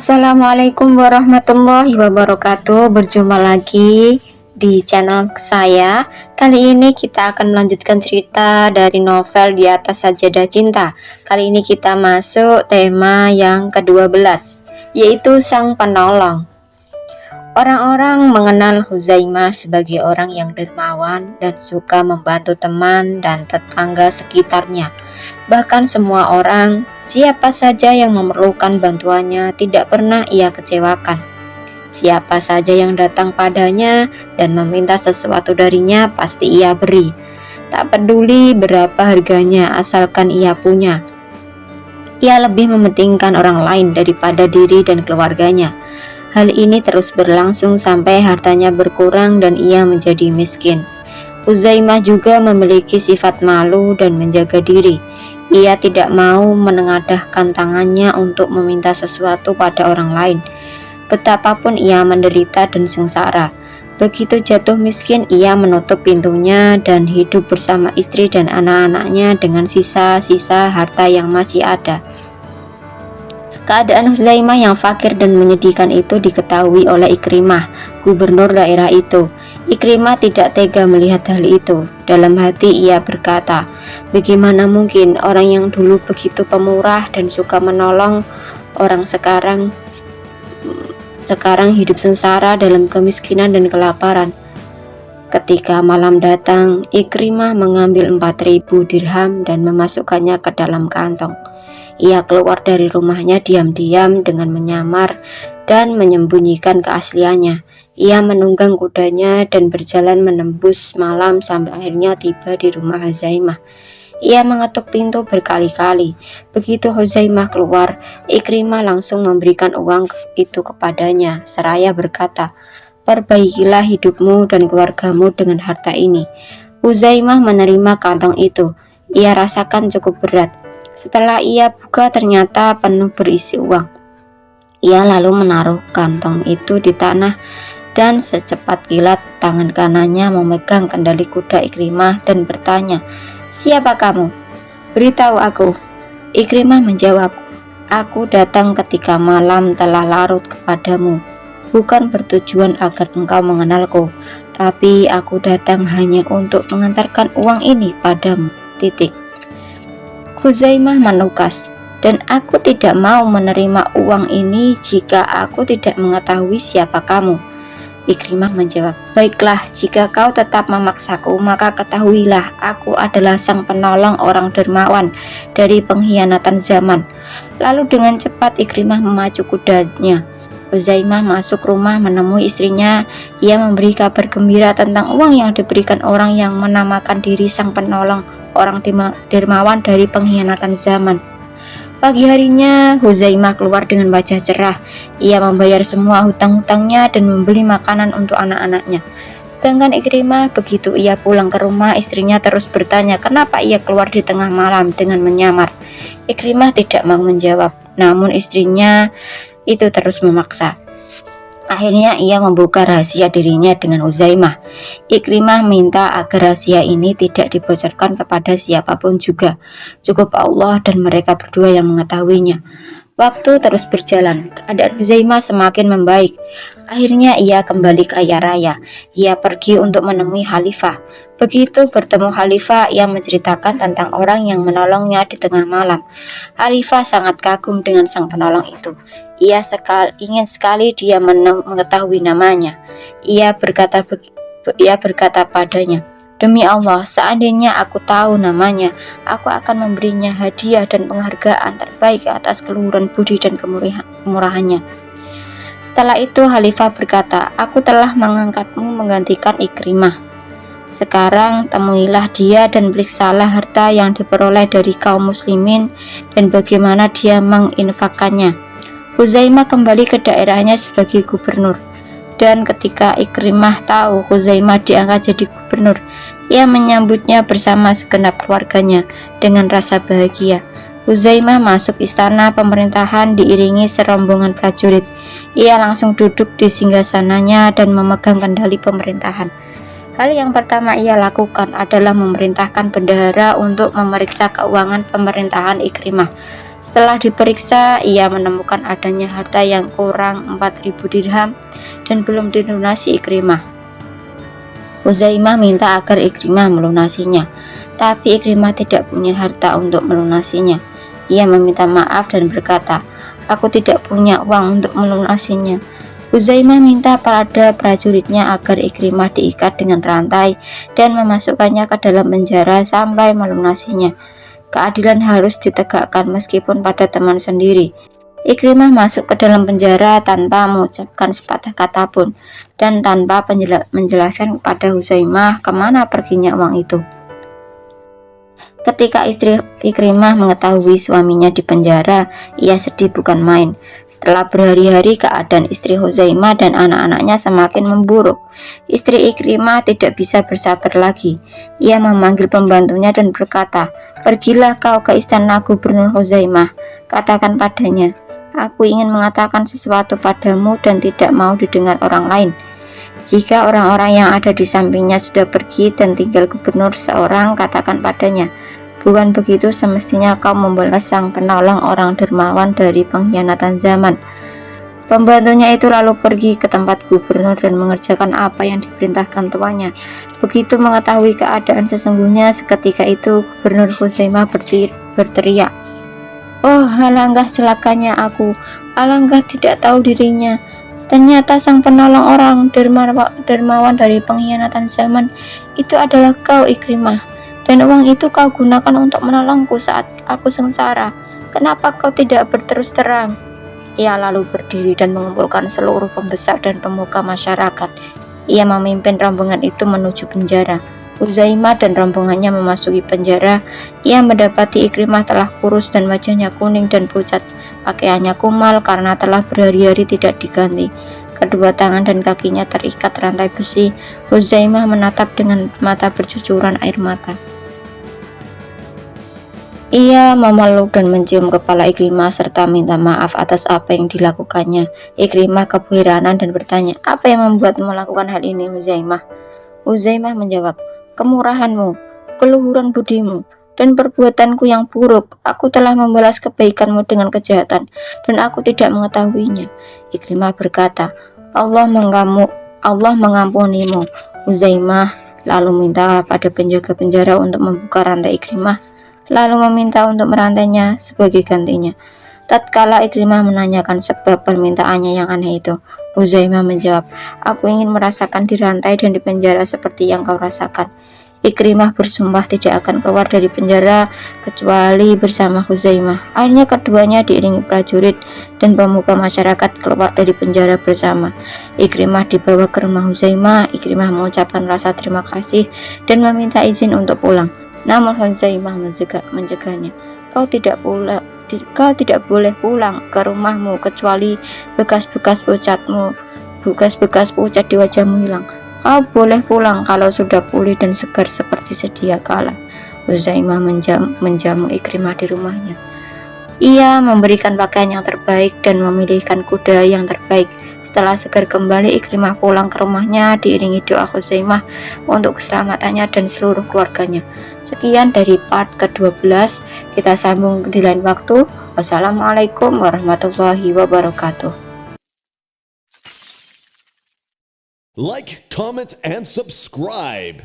Assalamualaikum warahmatullahi wabarakatuh. Berjumpa lagi di channel saya. Kali ini kita akan melanjutkan cerita dari novel Di Atas Sajadah Cinta. Kali ini kita masuk tema yang ke-12, yaitu Sang Penolong. Orang-orang mengenal Huzaimah sebagai orang yang dermawan dan suka membantu teman dan tetangga sekitarnya. Bahkan semua orang, siapa saja yang memerlukan bantuannya, tidak pernah ia kecewakan. Siapa saja yang datang padanya dan meminta sesuatu darinya, pasti ia beri. Tak peduli berapa harganya, asalkan ia punya. Ia lebih mementingkan orang lain daripada diri dan keluarganya. Hal ini terus berlangsung sampai hartanya berkurang dan ia menjadi miskin. Huzaimah juga memiliki sifat malu dan menjaga diri. Ia tidak mau menengadahkan tangannya untuk meminta sesuatu pada orang lain. Betapapun ia menderita dan sengsara, begitu jatuh miskin ia menutup pintunya dan hidup bersama istri dan anak-anaknya dengan sisa-sisa harta yang masih ada. Keadaan Huzaimah yang fakir dan menyedihkan itu diketahui oleh Ikrimah, gubernur daerah itu. Ikrimah tidak tega melihat hal itu. Dalam hati ia berkata, bagaimana mungkin orang yang dulu begitu pemurah dan suka menolong orang sekarang hidup sengsara dalam kemiskinan dan kelaparan. Ketika malam datang, Ikrimah mengambil 4.000 dirham dan memasukkannya ke dalam kantong. Ia keluar dari rumahnya diam-diam dengan menyamar dan menyembunyikan keasliannya. Ia menunggang kudanya dan berjalan menembus malam sampai akhirnya tiba di rumah Huzaimah. Ia mengetuk pintu berkali-kali. Begitu Huzaimah keluar, Ikrimah langsung memberikan uang itu kepadanya, seraya berkata, perbaikilah hidupmu dan keluargamu dengan harta ini. Huzaimah menerima kantong itu. Ia rasakan cukup berat. Setelah ia buka ternyata penuh berisi uang. Ia lalu menaruh kantong itu di tanah dan secepat kilat tangan kanannya memegang kendali kuda Ikrimah dan bertanya, siapa kamu? Beritahu aku. Ikrimah menjawab, aku datang ketika malam telah larut kepadamu. Bukan bertujuan agar engkau mengenalku, tapi aku datang hanya untuk mengantarkan uang ini padamu. Titik. Huzaimah menukas, dan aku tidak mau menerima uang ini jika aku tidak mengetahui siapa kamu. Ikrimah menjawab, baiklah, jika kau tetap memaksaku, maka ketahuilah aku adalah sang penolong orang dermawan dari pengkhianatan zaman. Lalu dengan cepat Ikrimah memacu kudanya. Huzaimah masuk rumah menemui istrinya. Ia memberi kabar gembira tentang uang yang diberikan orang yang menamakan diri sang penolong orang dermawan dari pengkhianatan zaman. Pagi harinya Huzaimah keluar dengan wajah cerah. Ia membayar semua hutang-hutangnya dan membeli makanan untuk anak-anaknya. Sedangkan Ikrimah, begitu ia pulang ke rumah, istrinya terus bertanya kenapa ia keluar di tengah malam dengan menyamar. Ikrimah tidak mau menjawab, namun istrinya itu terus memaksa. Akhirnya ia membuka rahasia dirinya dengan Huzaimah. Ikrimah minta agar rahasia ini tidak dibocorkan kepada siapapun juga. Cukup Allah dan mereka berdua yang mengetahuinya. Waktu terus berjalan, keadaan Huzaimah semakin membaik. Akhirnya ia kembali kaya raya. Ia pergi untuk menemui Khalifah. Begitu bertemu Khalifah, ia menceritakan tentang orang yang menolongnya di tengah malam. Khalifah sangat kagum dengan sang penolong itu. Ia ingin sekali dia mengetahui namanya. Ia berkata padanya, demi Allah, seandainya aku tahu namanya, aku akan memberinya hadiah dan penghargaan terbaik atas keluhuran budi dan kemurahannya. Setelah itu Khalifah berkata, aku telah mengangkatmu menggantikan Ikrimah. Sekarang temuilah dia dan periksalah harta yang diperoleh dari kaum muslimin dan bagaimana dia menginfakkannya. Huzaimah kembali ke daerahnya sebagai gubernur, dan ketika Ikrimah tahu Huzaimah diangkat jadi gubernur, ia menyambutnya bersama segenap keluarganya dengan rasa bahagia. Huzaimah masuk istana pemerintahan diiringi serombongan prajurit. Ia langsung duduk di singgasananya dan memegang kendali pemerintahan. Hal yang pertama ia lakukan adalah memerintahkan bendahara untuk memeriksa keuangan pemerintahan Ikrimah. Setelah diperiksa, ia menemukan adanya harta yang kurang 4.000 dirham dan belum dilunasi Ikrimah. Huzaimah minta agar Ikrimah melunasinya, tapi Ikrimah tidak punya harta untuk melunasinya. Ia meminta maaf dan berkata, "Aku tidak punya uang untuk melunasinya." Huzaimah minta pada prajuritnya agar Ikrimah diikat dengan rantai dan memasukkannya ke dalam penjara sampai melunasinya. Keadilan harus ditegakkan meskipun pada teman sendiri. Ikrimah masuk ke dalam penjara tanpa mengucapkan sepatah kata pun dan tanpa menjelaskan kepada Huzaimah kemana perginya uang itu. Ketika istri Ikrimah mengetahui suaminya di penjara, ia sedih bukan main. Setelah berhari-hari, keadaan istri Huzaimah dan anak-anaknya semakin memburuk. Istri Ikrimah tidak bisa bersabar lagi. Ia memanggil pembantunya dan berkata, "Pergilah kau ke istana Gubernur Huzaimah. Katakan padanya, aku ingin mengatakan sesuatu padamu dan tidak mau didengar orang lain." Jika orang-orang yang ada di sampingnya sudah pergi dan tinggal gubernur seorang, katakan padanya, "Bukan begitu semestinya kau membalas sang penolong orang dermawan dari pengkhianatan zaman." Pembantunya itu lalu pergi ke tempat gubernur dan mengerjakan apa yang diperintahkan tuannya. Begitu mengetahui keadaan sesungguhnya, seketika itu Gubernur Huzaimah berteriak, "Oh, alangkah celakanya aku, alangkah tidak tahu dirinya. Ternyata sang penolong orang dermawan dari pengkhianatan zaman itu adalah kau, Ikrimah. Dan uang itu kau gunakan untuk menolongku saat aku sengsara. Kenapa kau tidak berterus terang?" Ia lalu berdiri dan mengumpulkan seluruh pembesar dan pemuka masyarakat. Ia memimpin rombongan itu menuju penjara. Huzaimah dan rombongannya memasuki penjara. Ia mendapati Ikrimah telah kurus dan wajahnya kuning dan pucat. Pakaiannya kumal karena telah berhari-hari tidak diganti. Kedua tangan dan kakinya terikat rantai besi. Huzaimah menatap dengan mata bercucuran air mata. Ia memeluk dan mencium kepala Ikrimah serta minta maaf atas apa yang dilakukannya. Ikrimah keheranan dan bertanya, "Apa yang membuatmu melakukan hal ini, Huzaimah?" Huzaimah menjawab, "Kemurahanmu, keluhuran budimu, dan perbuatanku yang buruk. Aku telah membalas kebaikanmu dengan kejahatan, dan aku tidak mengetahuinya." Ikrimah berkata, Allah mengampunimu." Huzaimah lalu minta pada penjaga penjara untuk membuka rantai Ikrimah, lalu meminta untuk merantainya sebagai gantinya. Tatkala Ikrimah menanyakan sebab permintaannya yang aneh itu, Huzaimah menjawab, "Aku ingin merasakan dirantai dan dipenjara seperti yang kau rasakan." Ikrimah bersumpah tidak akan keluar dari penjara kecuali bersama Huzaimah. Akhirnya keduanya diiringi prajurit dan pemuka masyarakat keluar dari penjara bersama. Ikrimah dibawa ke rumah Huzaimah. Ikrimah mengucapkan rasa terima kasih dan meminta izin untuk pulang. Namun Huzaimah mencegahnya. Kau tidak boleh pulang ke rumahmu kecuali bekas-bekas pucat di wajahmu hilang. Kau boleh pulang kalau sudah pulih dan segar seperti sedia kala." Huzaimah menjamu Ikrimah di rumahnya. Ia memberikan pakaian yang terbaik dan memilihkan kuda yang terbaik. Setelah segar kembali, Ikrimah pulang ke rumahnya diiringi doa Huzaimah untuk keselamatannya dan seluruh keluarganya. Sekian dari part ke-12. Kita sambung di lain waktu. Wassalamualaikum warahmatullahi wabarakatuh. Like, comment, and subscribe.